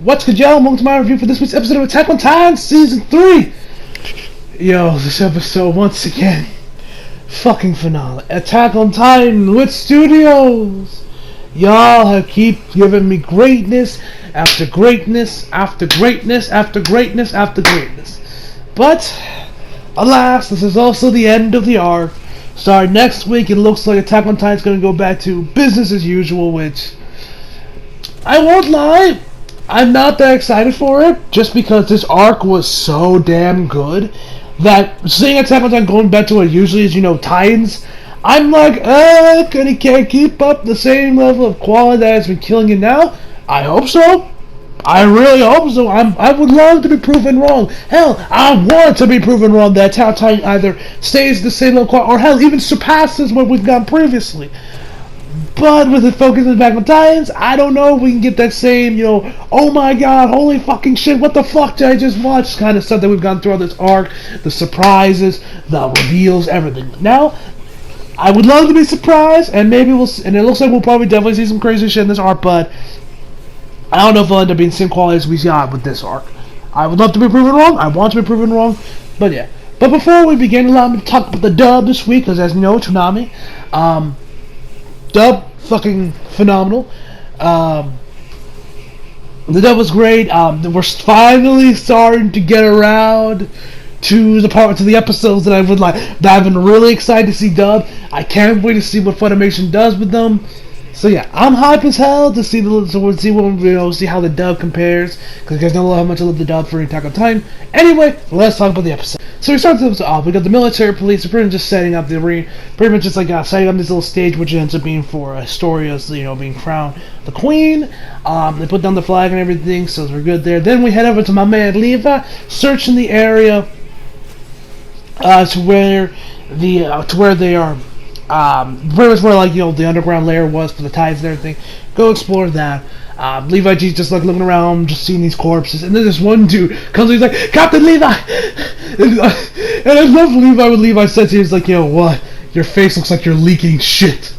What's good, y'all? Welcome to my review for this week's episode of Attack on Titan Season 3. Yo, this episode, once again, fucking phenomenal. Attack on Titan with Studios. Y'all have keep giving me greatness after greatness after greatness after greatness after greatness. But, alas, this is also the end of the arc. Starting next week, it looks like Attack on Titan's going to go back to business as usual, which, I won't lie, I'm not that excited for it, just because this arc was so damn good that seeing Attack on Titan going back to what it usually is, Titans, I'm like, he can't keep up the same level of quality that has been killing it now. I hope so. I really hope so. I would love to be proven wrong. Hell, I want to be proven wrong that Attack on Titan either stays the same level of quality, or hell, even surpasses what we've gotten previously. But with it focusing back on Titans, I don't know if we can get that same, oh my god, holy fucking shit, what the fuck did I just watch kind of stuff that we've gone throughout this arc, the surprises, the reveals, everything. Now, I would love to be surprised, and maybe and it looks like we'll probably definitely see some crazy shit in this arc, but I don't know if it'll end up being the same quality as we got with this arc. I would love to be proven wrong, I want to be proven wrong, but yeah. But before we begin, allow me to talk about the dub this week, because as you know, Toonami, dub, fucking phenomenal. The dub was great. We're finally starting to get around to the episodes that I've been really excited to see dub. I can't wait to see what Funimation does with them. So yeah, I'm hype as hell to see see how the dub compares, because you guys know how much I love the dub for Attack on Titan. Anyway, let's talk about the episode. So we start this off. We got the military police. They're pretty much just setting up the arena, setting up this little stage, which ends up being for Astoria's, being crowned the queen. They put down the flag and everything, so we're good there. Then we head over to my man Levi, searching the area to where they are. Pretty much where the underground layer was for the Titans and everything. Go explore that. Levi G's just looking around, just seeing these corpses, and then this one dude comes. He's like, "Captain Levi," and I love Levi when Levi says he's like, "Yo, what? Your face looks like you're leaking shit."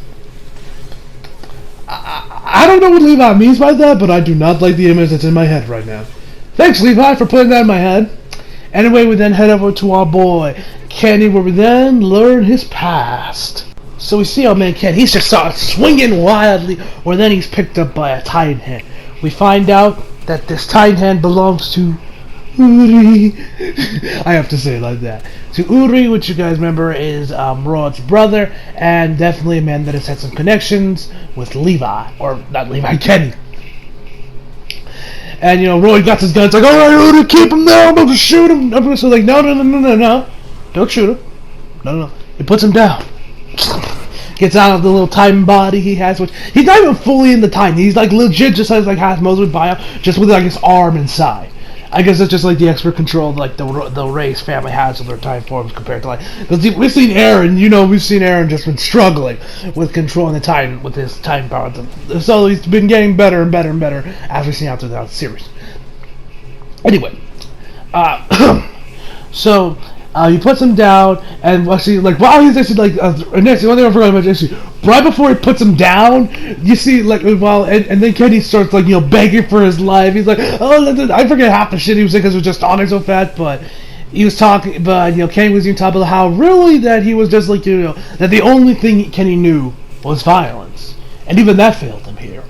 I don't know what Levi means by that, but I do not like the image that's in my head right now. Thanks, Levi, for putting that in my head. Anyway, we then head over to our boy Kenny, where we then learn his past. So we see our man Ken, he's just started swinging wildly, or then he's picked up by a Titan hand. We find out that this Titan hand belongs to Uri. I have to say it like that. To Uri, which you guys remember is Rod's brother, and definitely a man that has had some connections with Levi, or not Levi, Kenny. And Roy got his gun. It's like, alright, Uri, keep him there. I'm going to shoot him. So like, no, don't shoot him. No. He puts him down. Gets out of the little Titan body he has, which he's not even fully in the Titan. He's like legit, just has Moses bio, just with his arm inside. I guess that's just like the expert control the Reyes family has of their Titan forms compared to because we've seen Eren. We've seen Eren just been struggling with controlling the Titan with his Titan power. So he's been getting better and better and better as we've seen out through the series. Anyway, so. He puts him down, and actually, while he's actually, next, one thing I forgot to mention, actually, right before he puts him down, you see, and then Kenny starts, begging for his life. He's like, oh, I forget half the shit he was saying because he was just talking so fast, but he was talking, Kenny was even talking about how really that he was just, that the only thing Kenny knew was violence, and even that failed him here.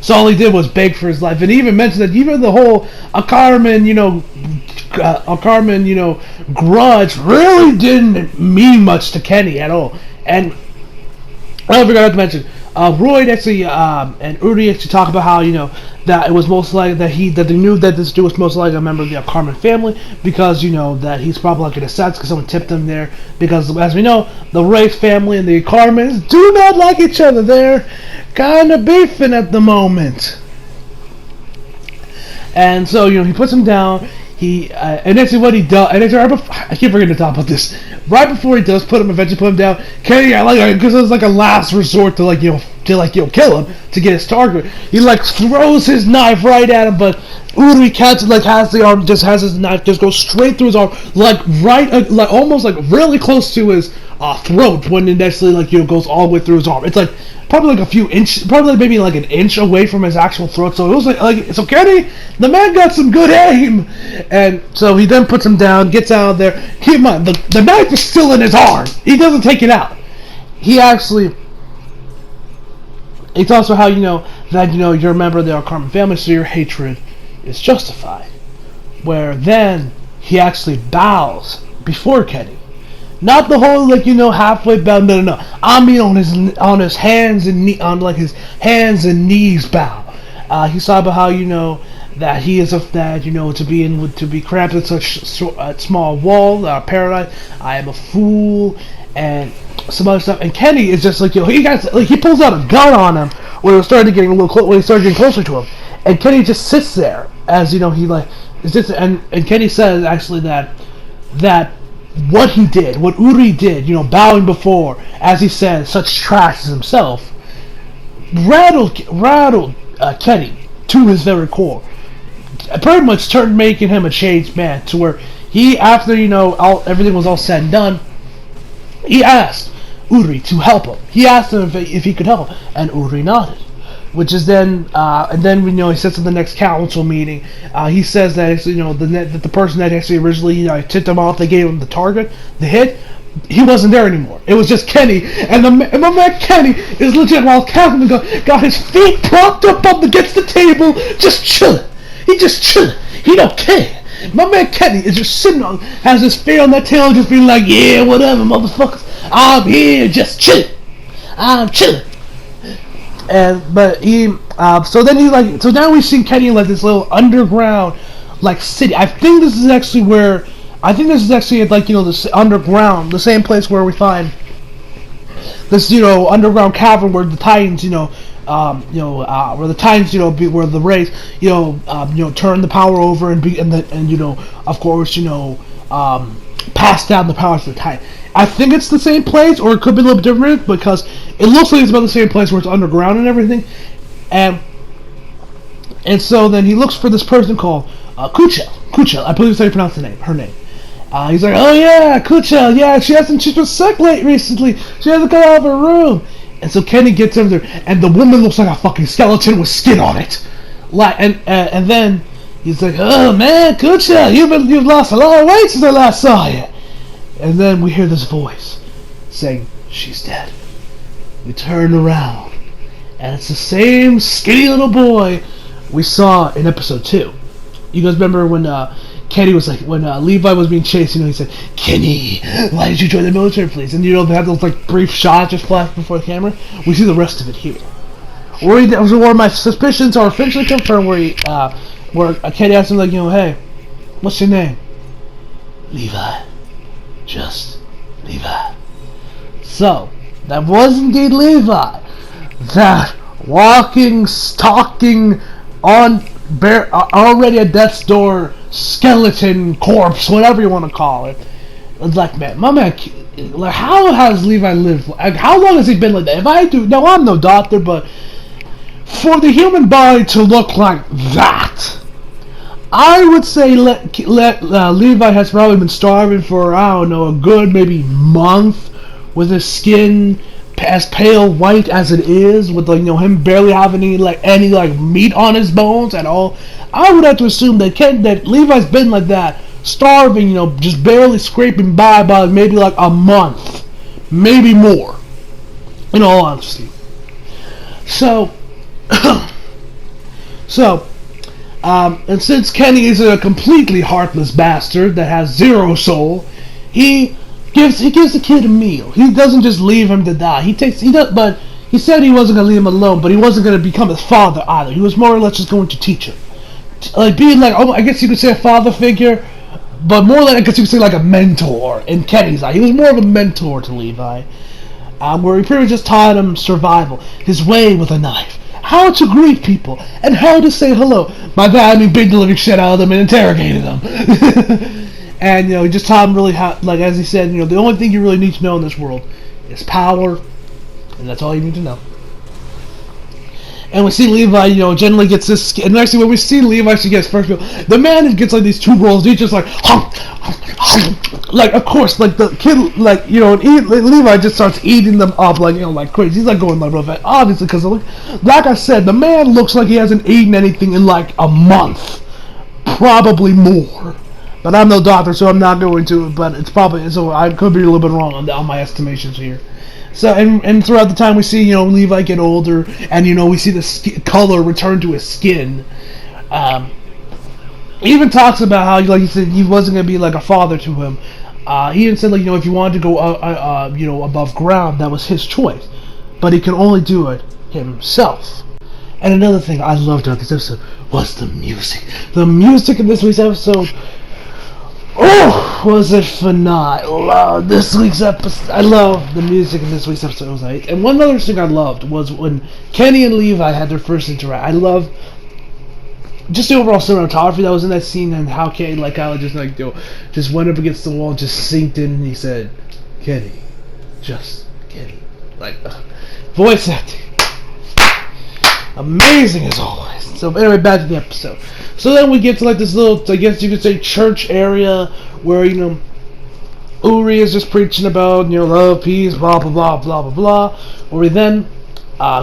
So all he did was beg for his life, and he even mentioned that even the whole Akarman, grudge really didn't mean much to Kenny at all. And I forgot to mention, Roy actually and Uri actually talk about how that it was most likely that they knew that this dude was most likely a member of the Akarman family, because that he's probably like an assassin because someone tipped him there. Because as we know, the Reyes family and the Akarmans do not like each other. They're kind of beefing at the moment. And so he puts him down. And actually what he does, and actually I keep forgetting to talk about this. Right before he does eventually put him down, Kenny, because it was like a last resort to to like kill him to get his target. He like throws his knife right at him, but Urui catches like has the arm, just has his knife just goes straight through his arm, like right like almost like really close to his throat when it actually like goes all the way through his arm. It's like probably like a few inches, probably maybe like an inch away from his actual throat. So it was like so Kenny, the man got some good aim, and so he then puts him down, gets out of there. Keep in mind, the knife is still in his arm. He doesn't take it out. He actually, he talks about how that you're a member of the Arcarman family, so your hatred is justified. Where then he actually bows before Kenny. Not the whole halfway bow. No. I mean on his hands and his hands and knees bow. He's talking about how that he is to be cramped in such a small wall, paradise. I am a fool and some other stuff. And Kenny is just like he pulls out a gun on him when he started getting closer to him. And Kenny just sits there as he is just and Kenny says actually that what he did, what Uri did, bowing before, as he said, such trash as himself, rattled Kenny to his very core. Pretty much making him a changed man, to where he, after everything was all said and done, he asked Uri to help him. He asked him if he could help him, and Uri nodded. Which is then, and then he says at the next council meeting, he says that that the person that actually originally tipped him off, they gave him the target, the hit, he wasn't there anymore. It was just Kenny, and my man Kenny is legit while Calvin got his feet propped up against the table, just chilling. He just chilling. He don't care. My man Kenny is just sitting on, has his feet on that table, just being like, yeah, whatever, motherfuckers, I'm here, just chilling. I'm chilling. But he, so now we've seen Kenny in like this little underground, like city. I think this is actually this underground, the same place where we find this, underground cavern where the Titans, where the Titans, where the race, turn the power over and of course, pass down the powers to the Titan. I think it's the same place, or it could be a little bit different, because it looks like it's about the same place where it's underground and everything. And so then he looks for this person called Kuchel, I believe that's how you pronounce her name. He's like, oh yeah, Kuchel, yeah, she's been sick recently. She hasn't come out of her room. And so Kenny gets over there, and the woman looks like a fucking skeleton with skin on it. And then he's like, oh man, Kuchel, you've lost a lot of weight since I last saw you. And then we hear this voice saying, she's dead. We turn around, and it's the same skinny little boy we saw in episode 2. You guys remember when Kenny was like, when Levi was being chased, he said, Kenny, why did you join the military, please? And they have those like brief shots just flash before the camera. We see the rest of it here. Where my suspicions are officially confirmed, where Kenny asked him, like, hey, what's your name? Levi. Just Levi. So, that was indeed Levi. That walking, stalking, already at death's door, skeleton, corpse, whatever you want to call it. It's like, man, my man, like, how has Levi lived? Like, how long has he been like that? Now I'm no doctor, but for the human body to look like that, I would say Levi has probably been starving for, I don't know, a good maybe month, with his skin as pale white as it is, with him barely having any meat on his bones at all. I would have to assume that Levi's been like that, starving, just barely scraping by maybe like a month, maybe more, in all honesty. So, and since Kenny is a completely heartless bastard that has zero soul, he gives the kid a meal. He doesn't just leave him to die. But he said he wasn't gonna leave him alone, but he wasn't gonna become his father either. He was more or less just going to teach him, like being like, I guess you could say a father figure, but more like, I guess you could say like a mentor in Kenny's eye. He was more of a mentor to Levi, where he pretty much just taught him survival, his way with a knife, how to greet people, and how to say hello. By that I mean beat the living shit out of them and interrogated them. And he just taught him really how, like as he said, the only thing you really need to know in this world is power, and that's all you need to know. And we see Levi, generally gets this skin. And actually, when we see Levi, she gets first meal. The man gets like these 2 rolls. He's just like, like, of course, like the kid, like, Levi just starts eating them up, like, like crazy. He's like going like real fast, obviously, because like I said, the man looks like he hasn't eaten anything in like a month, probably more. But I'm no doctor, so I'm not going to. But it's probably, so I could be a little bit wrong on my estimations here. So and throughout the time we see Levi get older, and we see the color return to his skin. He even talks about how, like he said, he wasn't gonna be like a father to him. He even said, like, if you wanted to go above ground, that was his choice, but he can only do it himself. And another thing I loved about this episode was the music. The music in this week's episode. Oh, was it phenomenal! I love this week's episode. I love the music in this week's episode. It was like, and one other thing I loved was when Kenny and Levi had their first interaction. I love just the overall cinematography that was in that scene, and how Kenny, like, how just went up against the wall, just synced in, and he said, "Kenny, just Kenny," like voice acting, amazing as always. So anyway, back to the episode. So then we get to like this little, I guess you could say, church area where Uri is just preaching about love, peace, blah blah blah blah blah blah. Where we then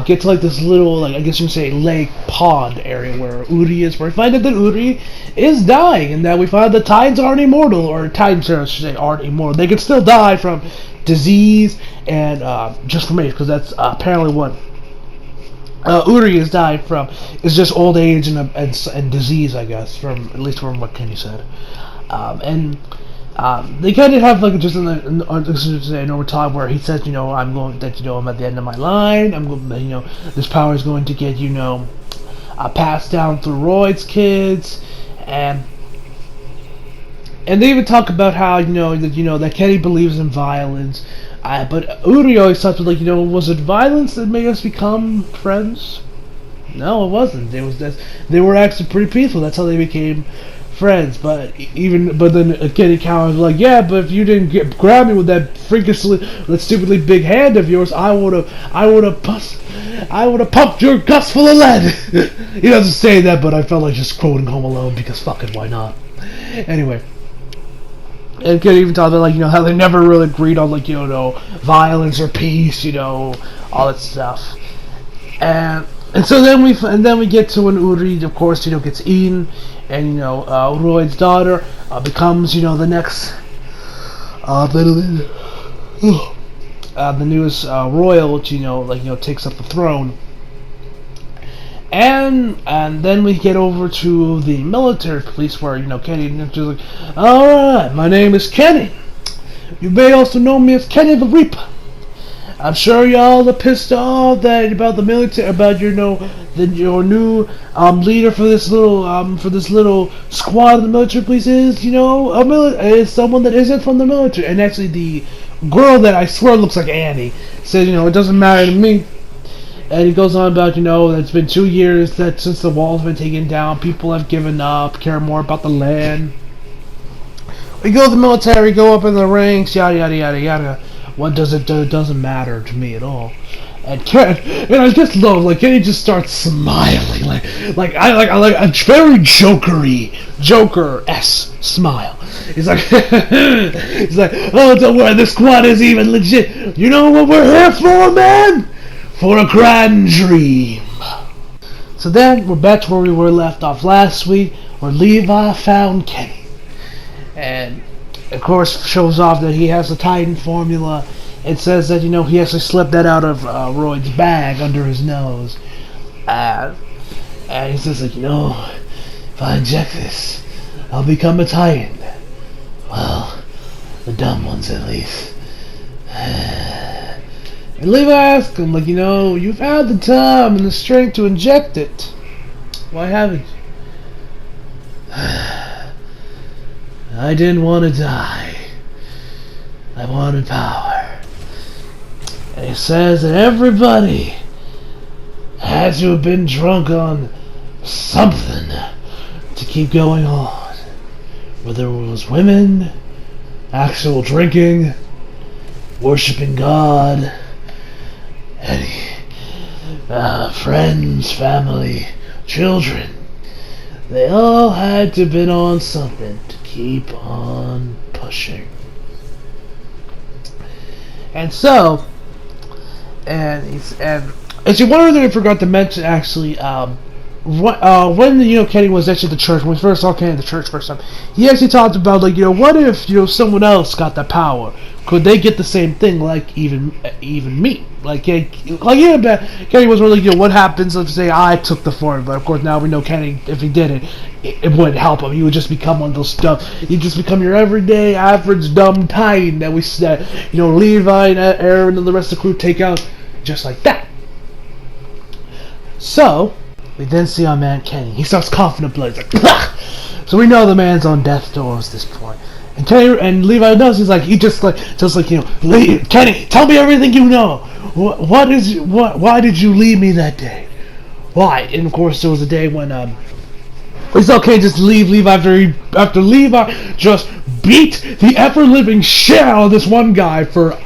get to like this little, like, I guess you could say, lake pond area where Uri is. Where we find out that Uri is dying, and that we find that Titans aren't immortal, or Titans, I should say, aren't immortal. They can still die from disease and just from age, because that's apparently what Uri is dying from, is just old age and disease, I guess, from at least from what Kenny said. They kind of have like just in over time where he says, I'm going that I'm at the end of my line. I'm going, this power is going to get passed down through Royd's kids, and they even talk about how that Kenny believes in violence. But Uri always talks about, like, was it violence that made us become friends? No, it wasn't. They were actually pretty peaceful. That's how they became friends. But then Kenny Cowan was like, yeah, but if you didn't grab me with that that stupidly big hand of yours, I would have pumped your guts full of lead. He doesn't say that, but I felt like just quoting Home Alone because fucking why not? Anyway. And Kenny even talk about, like, how they never really agreed on, like, violence or peace, all that stuff. And so then we get to when Uri, of course, gets eaten, and Royd's daughter becomes, the next the newest royal, which takes up the throne. And then we get over to the military police where, Kenny is just like, alright, my name is Kenny. You may also know me as Kenny the Reaper. I'm sure y'all are pissed off about the military, about your new leader for this little squad of the military police is, is someone that isn't from the military. And actually the girl that I swear looks like Annie says, it doesn't matter to me. And he goes on about, it's been 2 years since the wall's been taken down. People have given up, care more about the land. We go to the military, go up in the ranks, yada yada yada yada. What does it do? It doesn't matter to me at all. And I just love, like, Kenny just starts smiling, like a very Joker-esque smile. He's like, oh, don't worry, this squad is even legit. You know what we're here for, man? For a grand dream. So then we're back to where we were left off last week, where Levi found Kenny, and of course shows off that he has the Titan formula. It says that he actually slipped that out of Royd's bag under his nose, and he says, like, if I inject this, I'll become a Titan. Well, the dumb ones at least. And Levi asks him, like, you've had the time and the strength to inject it. Why haven't you? I didn't want to die. I wanted power. And he says that everybody had to have been drunk on something to keep going on. Whether it was women, actual drinking, worshipping God, friends, family, children. They all had to bid on something to keep on pushing. And so, and as you wonder, I forgot to mention actually, when Kenny was actually at the church, when we first saw Kenny at the church first time, he actually talked about what if someone else got the power? Could they get the same thing like even me? Kenny was really what happens if say I took the form, but of course now we know Kenny, if he did it wouldn't help him. He would just become one of those stuff. He'd just become your everyday average dumb Titan that Levi and Aaron and the rest of the crew take out just like that. So we then see our man Kenny. He starts coughing up blood. He's like, "Blah!" So we know the man's on death's door at this point. And Kenny and Levi knows. He's like, Kenny, tell me everything you know. Why did you leave me that day? Why? And of course, there was a day when we saw Kenny just leave Levi after Levi just beat the ever living shit out of this one guy for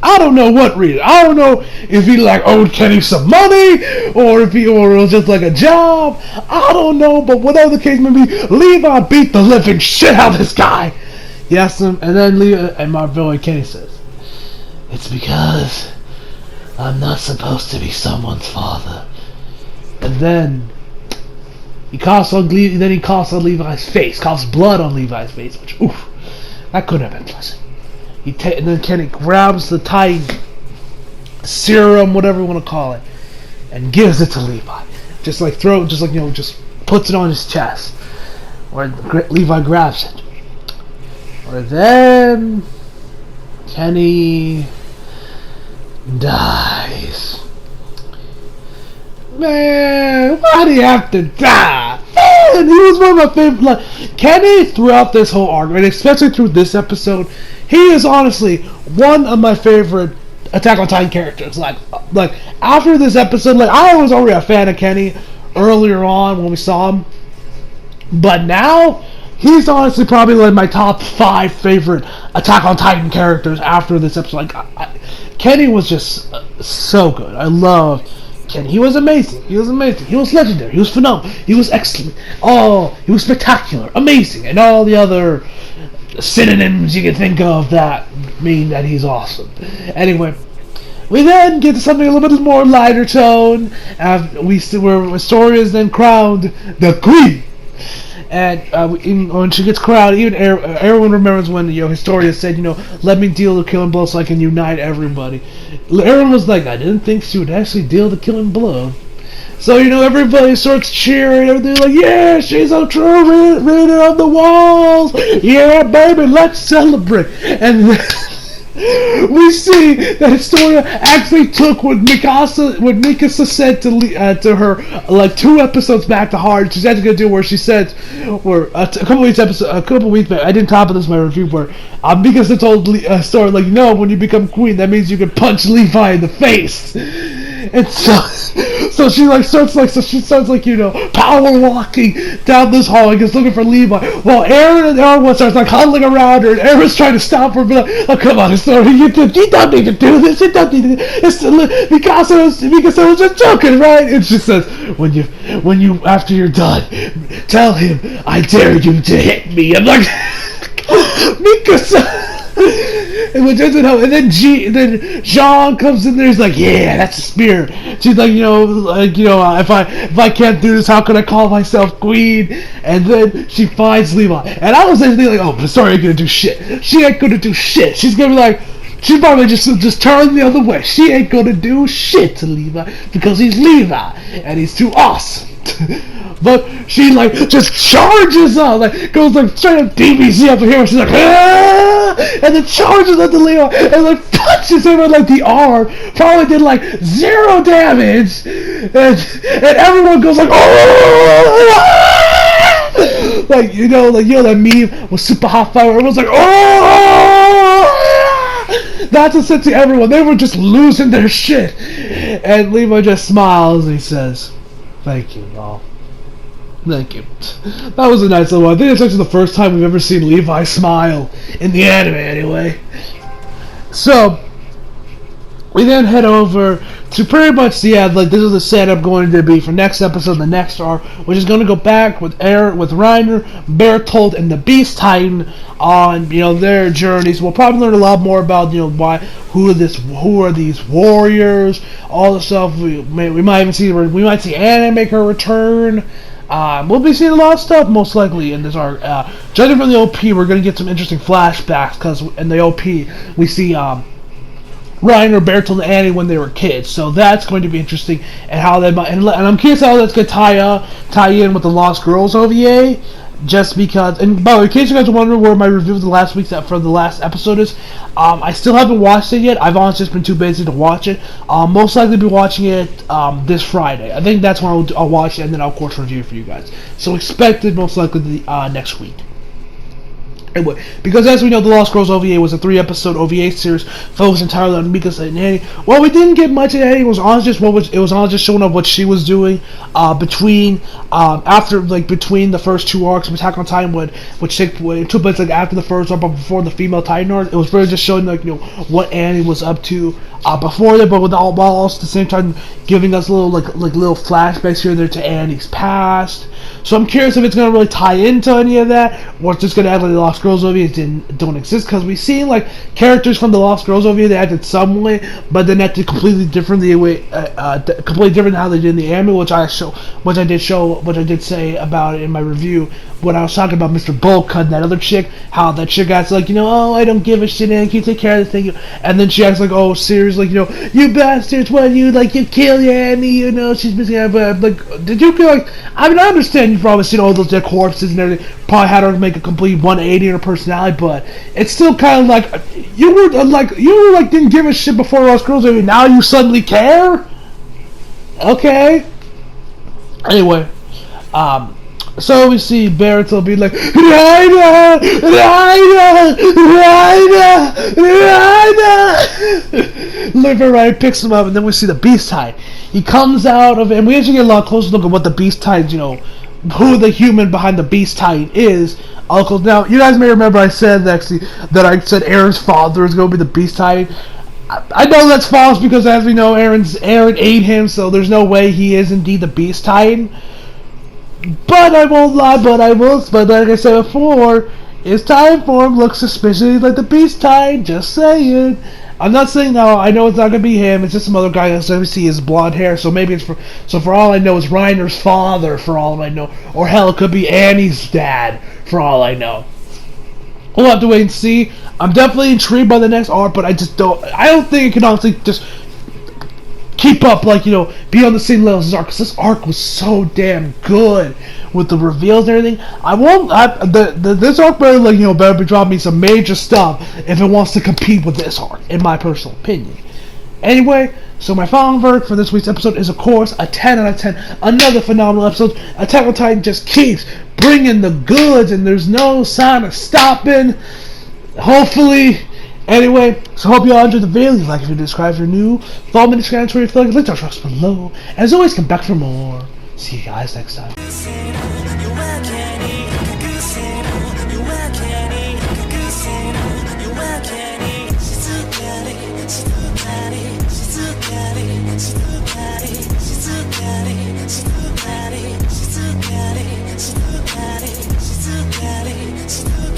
I don't know what reason. I don't know if he owed Kenny some money, or if it was just a job. I don't know, but whatever the case may be, Levi beat the living shit out of this guy. He asked him, and then Levi and Marvel and Kenny says, "It's because I'm not supposed to be someone's father." And then he coughs on Levi's face, coughs blood on Levi's face, which that couldn't have been pleasant. And then Kenny grabs the Titan serum, whatever you want to call it, and gives it to Levi. Just puts it on his chest. Or Levi grabs it. Or then Kenny dies. Man, why do you have to die? Man, he was one of my favorite. Kenny throughout this whole arc, and especially through this episode, he is honestly one of my favorite Attack on Titan characters. After this episode, I was already a fan of Kenny earlier on when we saw him, but now he's honestly probably my top 5 favorite Attack on Titan characters after this episode. Kenny was just so good. I loved Kenny. He was amazing. He was legendary. He was phenomenal. He was excellent. Oh, he was spectacular, amazing, and all the other synonyms you can think of that mean that he's awesome. Anyway, we then get to something a little bit more lighter tone. Where Astoria is then crowned the queen. And when she gets crowned, even everyone remembers when Historia said, let me deal the killing blow so I can unite everybody. Aaron was like, I didn't think she would actually deal the killing blow. So, everybody starts cheering, everything yeah, she's a true reader of the walls! Yeah, baby, let's celebrate! And we see that Historia actually took what Mikasa said to her 2 episodes back to heart. She's actually gonna do where she said, a couple weeks back, I didn't top of this in my review, where Mikasa told Historia when you become queen, that means you can punch Levi in the face. And so she starts power walking down this hall and gets looking for Levi, while Aaron and everyone starts huddling around her, and Aaron's trying to stop her, but oh come on, Historia, you don't need to do this. You don't need to. Mikasa was just joking, right? And she says, when you after you're done, tell him I dare you to hit me. I'm like, Mikasa. And then Jean comes in there. He's like, "Yeah, that's a spear." She's like, if I can't do this, how can I call myself queen? And then she finds Levi, and I was thinking "Oh, but sorry, ain't gonna do shit. She ain't gonna do shit. She's gonna be she's probably just turn the other way. She ain't gonna do shit to Levi because he's Levi and he's too awesome." But she just charges up, goes straight up DBZ up here, and she's ah! And then charges up the Levi and punches him in the arm. Probably did 0 damage, and everyone goes oh! That meme was super hot fire. Everyone's oh! That's what said to everyone. They were just losing their shit, and Levi just smiles and he says, "Thank you, all. Thank you." That was a nice little one. I think it's actually the first time we've ever seen Levi smile in the anime, anyway. So, We then head over to pretty much like this is the setup going to be for next episode, the next arc, which is going to go back with Reiner, Bertolt, and the Beast Titan on their journeys. We'll probably learn a lot more about who are these warriors, all the stuff. We might see Anna make her return. We'll be seeing a lot of stuff most likely in this arc. Judging from the OP, we're going to get some interesting flashbacks because in the OP we see Reiner, Bertolt, and Annie when they were kids, so that's going to be interesting, and how they might, and I'm curious how that's going to tie in with the Lost Girls OVA, just because. And by the way, in case you guys are wondering where my review of the last episode is, I still haven't watched it yet. I've honestly just been too busy to watch it. I'll most likely be watching it this Friday. I think that's when I'll watch it, and then I'll of course review for you guys. So expect it most likely next week. Anyway, because as we know, the Lost Girls OVA was a 3-episode OVA series focused entirely on Mikasa and Annie. Well, we didn't get much of Annie. It was on just showing up what she was doing between the first 2 arcs of Attack on Titan, which took place after the first arc but before the female Titan arc. It was really just showing what Annie was up to before that, but while also at the same time giving us little flashbacks here and there to Annie's past. So I'm curious if it's going to really tie into any of that, or it's just going to act like the Lost Girls OVA don't exist, because we've seen characters from the Lost Girls OVA that acted some way, but then acted completely different completely different than how they did in the anime, which I did say about it in my review when I was talking about Mr. Bulkhead and that other chick, how that chick acts oh, I don't give a shit, and you take care of the thing, and then she acts oh, seriously, you bastards, you kill Annie, she's missing out, but did you feel I understand you've probably seen all those dead corpses and everything, probably had her make a complete 180 in her personality, but it's still kind of you were didn't give a shit before Lost Girls, now you suddenly care? Okay. Anyway, so we see Bertolt be like, Reiner! Reiner picks him up, and then we see the Beast Titan. He comes out of it, and we actually get a lot closer look at what the Beast Titan's, who the human behind the Beast Titan is. Now, you guys may remember I said that Aaron's father is going to be the Beast Titan. I know that's false because, as we know, Aaron ate him, so there's no way he is indeed the Beast Titan. But I won't lie, but like I said before, his Titan form looks suspiciously like the Beast Titan, just saying. I'm not saying no, I know it's not gonna be him, it's just some other guy that's gonna see his blonde hair, so maybe for all I know it's Reiner's father, for all I know. Or hell, it could be Annie's dad, for all I know. We'll have to wait and see. I'm definitely intrigued by the next arc, but I don't think it can honestly just keep up, be on the same level as this arc, because this arc was so damn good with the reveals and everything. This arc better be dropping me some major stuff if it wants to compete with this arc, in my personal opinion. Anyway, so my final verdict for this week's episode is, of course, a 10 out of 10. Another phenomenal episode. Attack on Titan just keeps bringing the goods, and there's no sign of stopping. Hopefully. Anyway, so hope you all enjoyed the video. Leave a like if you're subscribed if you're new. Follow me on Instagram, Twitter, if you like. Link to our tracks below. As always, come back for more. See you guys next time. She's